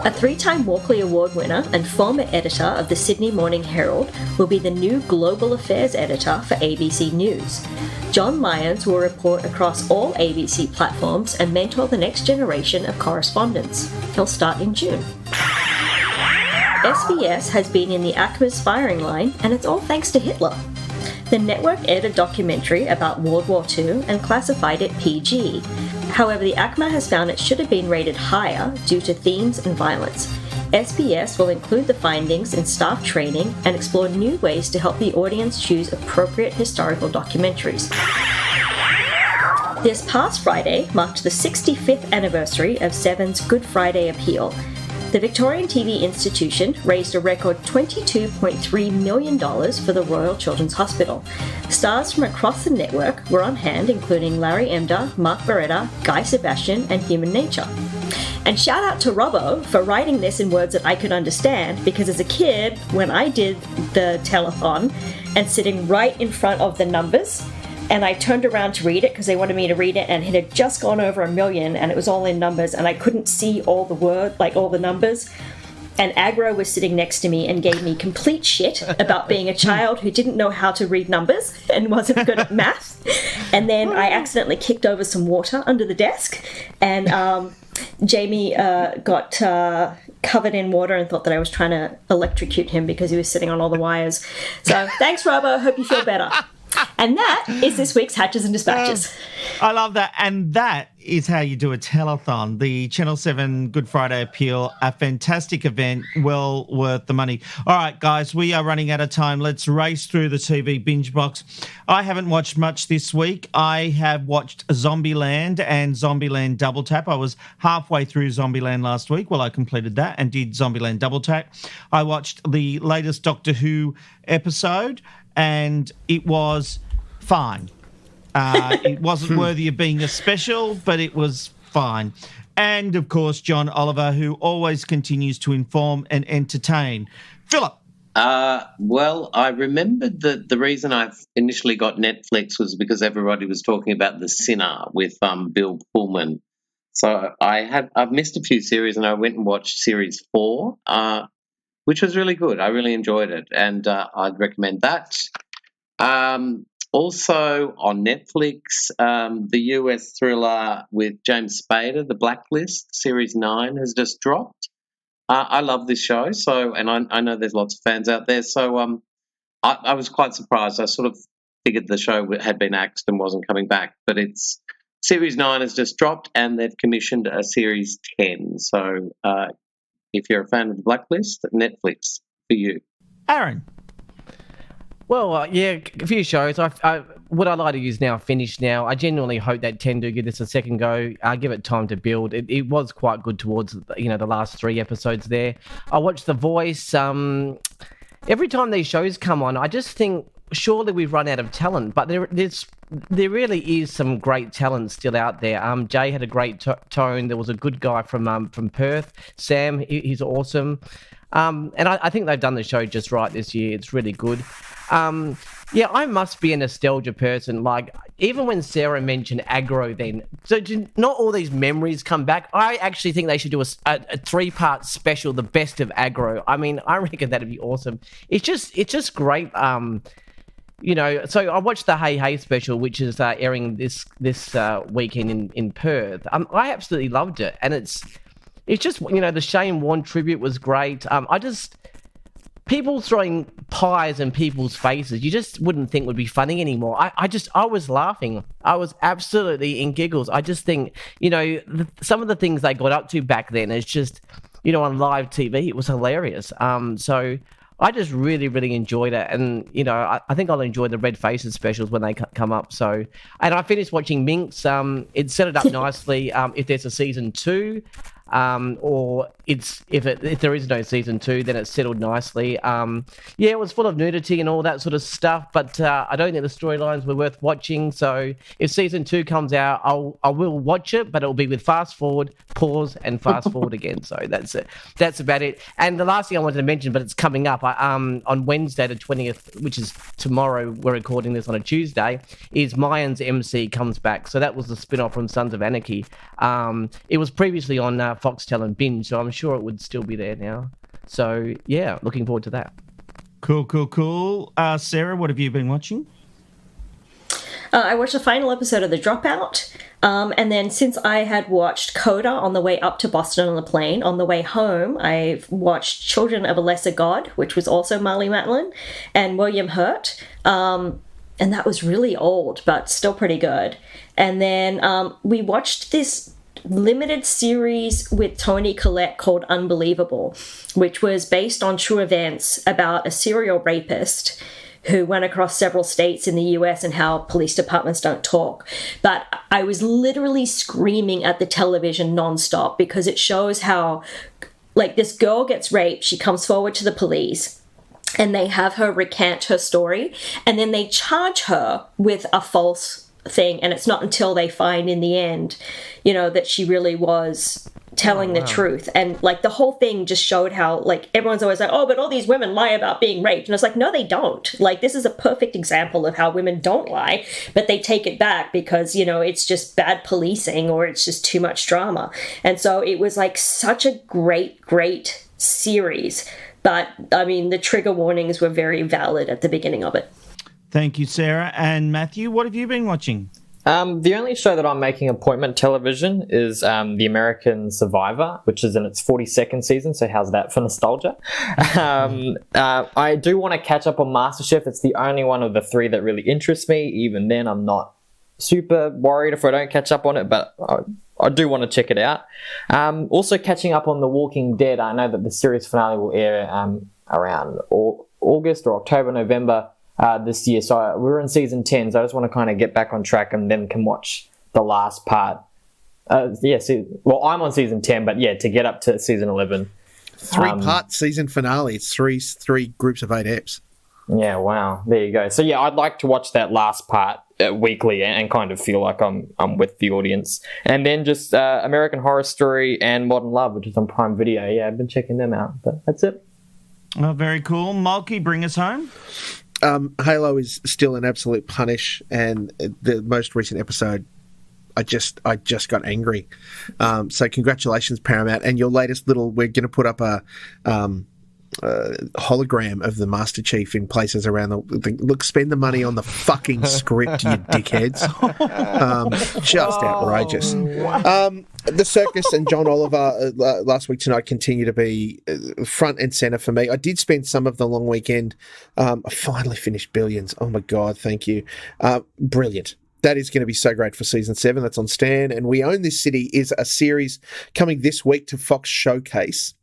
A 3-time Walkley Award winner and former editor of the Sydney Morning Herald will be the new Global Affairs editor for ABC News. John Myers will report across all ABC platforms and mentor the next generation of correspondents. He'll start in June. SBS has been in the ACMA's firing line, and it's all thanks to Hitler. The network aired a documentary about World War II and classified it PG. However, the ACMA has found it should have been rated higher due to themes and violence. SBS will include the findings in staff training and explore new ways to help the audience choose appropriate historical documentaries. This past Friday marked the 65th anniversary of Seven's Good Friday appeal. The Victorian TV institution raised a record $22.3 million for the Royal Children's Hospital. Stars from across the network were on hand, including Larry Emder, Mark Barretta, Guy Sebastian, and Human Nature. And shout out to Robbo for writing this in words that I could understand, because as a kid, when I did the telethon and sitting right in front of the numbers, and I turned around to read it because they wanted me to read it, and it had just gone over 1 million, and it was all in numbers, and I couldn't see all the word, like all the numbers. And Agro was sitting next to me and gave me complete shit about being a child who didn't know how to read numbers and wasn't good at math. And then I accidentally kicked over some water under the desk, and Jamie got covered in water and thought that I was trying to electrocute him because he was sitting on all the wires. So thanks, Robbo. Hope you feel better. And that is this week's Hatches and Dispatches. I love that. And that is how you do a telethon. The Channel 7 Good Friday Appeal, a fantastic event, well worth the money. All right, guys, we are running out of time. Let's race through the TV binge box. I haven't watched much this week. I have watched Zombieland and Zombieland Double Tap. I was halfway through Zombieland last week. Well, I completed that and did Zombieland Double Tap. I watched the latest Doctor Who episode, and it was fine. It wasn't worthy of being a special, but it was fine. And, of course, John Oliver, who always continues to inform and entertain. Philip. Well, I remembered that the reason I initially got Netflix was because everybody was talking about The Sinner with Bill Pullman. So I've missed a few series, and I went and watched series 4, which was really good. I really enjoyed it, and I'd recommend that. Also on Netflix, the US thriller with James Spader, The Blacklist, Series 9 has just dropped. I love this show, and I know there's lots of fans out there, so I was quite surprised. I sort of figured the show had been axed and wasn't coming back, but Series 9 has just dropped, and they've commissioned a Series 10. So if you're a fan of The Blacklist, Netflix for you. Aaron. Well, yeah, a few shows. What I like to use now, finished now. I genuinely hope that 10 do give this a second go. Give it time to build. It was quite good towards the last 3 episodes there. I watched The Voice. Every time these shows come on, I just think surely we've run out of talent. But there really is some great talent still out there. Jay had a great tone. There was a good guy from Perth, Sam. He's awesome. And I think they've done the show just right this year. It's really good. Yeah, I must be a nostalgia person. Like, even when Sarah mentioned Agro then, so not all these memories come back. I actually think they should do a 3-part special, the best of Agro. I mean, I reckon that'd be awesome. It's just great. So I watched the Hey Hey special, which is airing this weekend in Perth. I absolutely loved it. And it's just, the Shane Warne tribute was great. People throwing pies in people's faces, you just wouldn't think would be funny anymore. I was laughing. I was absolutely in giggles. I just think, some of the things they got up to back then is just, on live TV, it was hilarious. So I just really, really enjoyed it. And, I think I'll enjoy the Red Faces specials when they come up. So, and I finished watching Minx. It set it up nicely. If there's a season 2, or if there is no season 2, then it's settled nicely. It was full of nudity and all that sort of stuff, but I don't think the storylines were worth watching. So if season 2 comes out, I will watch it, but it'll be with fast forward, pause, and fast forward again. So that's it. That's about it. And the last thing I wanted to mention, but it's coming up on Wednesday the 20th, which is tomorrow. We're recording this on a Tuesday. Is Mayans MC comes back. So that was the spin-off from Sons of Anarchy. It was previously on Foxtel and Binge, so I'm sure it would still be there now. So, yeah, looking forward to that. Cool. Sarah, what have you been watching? I watched the final episode of The Dropout, and then since I had watched Coda on the way up to Boston on the plane, on the way home, I've watched Children of a Lesser God, which was also Marlee Matlin, and William Hurt, and that was really old, but still pretty good. And then we watched this limited series with Toni Collette called Unbelievable, which was based on true events about a serial rapist who went across several states in the US and how police departments don't talk. But I was literally screaming at the television nonstop because it shows how, this girl gets raped, she comes forward to the police, and they have her recant her story, and then they charge her with a false thing, and it's not until they find in the end, you know, that she really was telling the truth. And like the whole thing just showed how, like, everyone's always like, oh, but all these women lie about being raped, and it's like, no, they don't. Like, this is a perfect example of how women don't lie, but they take it back because, you know, it's just bad policing or it's just too much drama. And so it was like such a great series, but I mean, the trigger warnings were very valid at the beginning of it. Thank you, Sarah. And Matthew, what have you been watching? The only show that I'm making appointment television is The American Survivor, which is in its 42nd season, so how's that for nostalgia? I do want to catch up on MasterChef. It's the only one of the three that really interests me. Even then, I'm not super worried if I don't catch up on it, but I do want to check it out. Also catching up on The Walking Dead. I know that the series finale will air around August or October, November this year. So we're in season 10, so I just want to kind of get back on track and then can watch the last part. I'm on season 10, but yeah, to get up to season 11. 3-part season finale. It's three groups of 8 eps. Yeah, wow. There you go. So yeah, I'd like to watch that last part weekly and kind of feel like I'm with the audience. And then just American Horror Story and Modern Love, which is on Prime Video. Yeah, I've been checking them out, but that's it. Oh, very cool. Malky, bring us home. Halo is still an absolute punish, and the most recent episode, I just got angry. So congratulations, Paramount, and your latest little. We're going to put up a hologram of the Master Chief in places around the. Look, spend the money on the fucking script, you dickheads. Just outrageous. The Circus and John Oliver last week tonight continue to be front and center for me. I did spend some of the long weekend. I finally finished Billions. Oh my God, thank you. Brilliant. That is going to be so great for season 7. That's on Stan. And We Own This City is a series coming this week to Fox Showcase.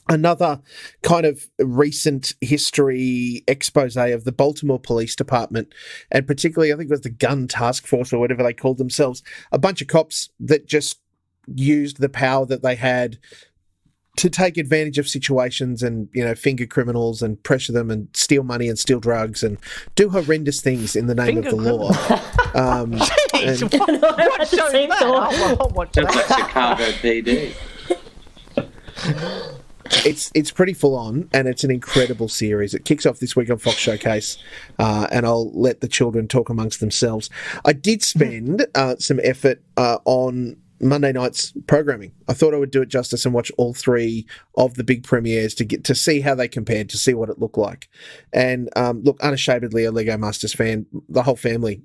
Another kind of recent history expose of the Baltimore Police Department, and particularly, I think it was the Gun Task Force or whatever they called themselves, a bunch of cops that just used the power that they had to take advantage of situations and, you know, finger criminals and pressure them and steal money and steal drugs and do horrendous things in the name of the law. What show is that? I'll watch That's that. like Chicago PD. It's pretty full on, and it's an incredible series. It kicks off this week on Fox Showcase, and I'll let the children talk amongst themselves. I did spend some effort on Monday night's programming. I thought I would do it justice and watch all 3 of the big premieres to get to see how they compared, to see what it looked like. And look, unashamedly a Lego Masters fan. The whole family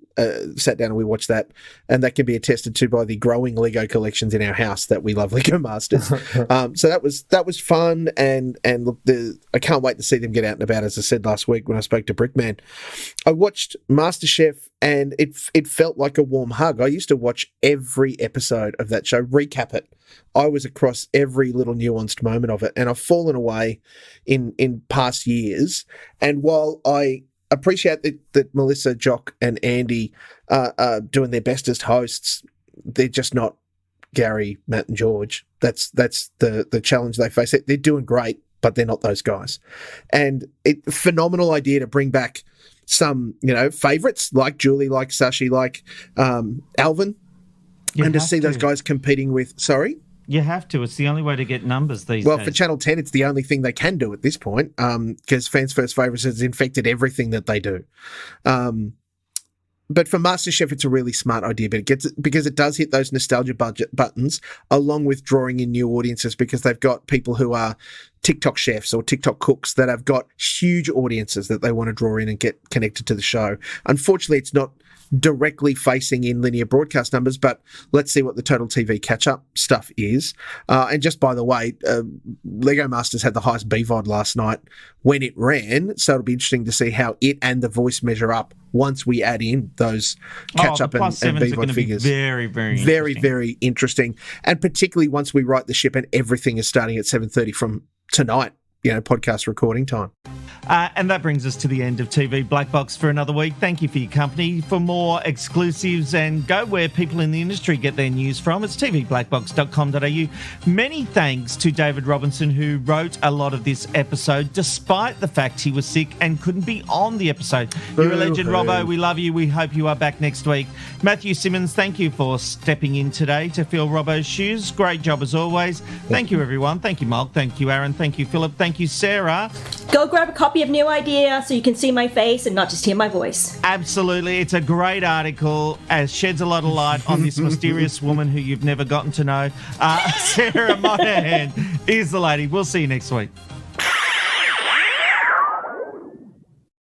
sat down and we watched that, and that can be attested to by the growing Lego collections in our house that we love Lego Masters. So that was fun, and look, I can't wait to see them get out and about. As I said last week when I spoke to Brickman, I watched MasterChef, and it felt like a warm hug. I used to watch every episode of that show, recap it. I was across every little nuanced moment of it, and I've fallen away in past years. And while I appreciate that Melissa, Jock, and Andy are doing their best as hosts, they're just not Gary, Matt, and George. That's the challenge they face. They're doing great, but they're not those guys. And phenomenal idea to bring back some, you know, favourites like Julie, like Sashi, like Alvin, and to see those guys competing with. Sorry. You have to. It's the only way to get numbers these days. Well, for Channel 10, it's the only thing they can do at this point, because Fans First Favourites has infected everything that they do. But for MasterChef, it's a really smart idea, but because it does hit those nostalgia buttons, along with drawing in new audiences, because they've got people who are TikTok chefs or TikTok cooks that have got huge audiences that they want to draw in and get connected to the show. Unfortunately, it's not directly facing in linear broadcast numbers, but let's see what the Total TV catch-up stuff is. And just by the way, Lego Masters had the highest BVOD last night when it ran, so it'll be interesting to see how it and The Voice measure up once we add in those catch-up and BVOD figures. Very, very interesting. Very, very interesting. And particularly once we right the ship and everything is starting at 7:30 from tonight, you know, podcast recording time. And that brings us to the end of TV Black Box for another week. Thank you for your company. For more exclusives and go where people in the industry get their news from, it's tvblackbox.com.au. Many thanks to David Robinson, who wrote a lot of this episode, despite the fact he was sick and couldn't be on the episode. You're a legend, Robbo. We love you. We hope you are back next week. Matthew Simmons, thank you for stepping in today to fill Robbo's shoes. Great job as always. Thank you, everyone. Thank you, Mark. Thank you, Aaron. Thank you, Philip. Thank you, Sarah. Go grab a copy of New Idea so you can see my face and not just hear my voice. Absolutely. It's a great article, as sheds a lot of light on this mysterious woman who you've never gotten to know. Sarah Monahan is the lady. We'll see you next week.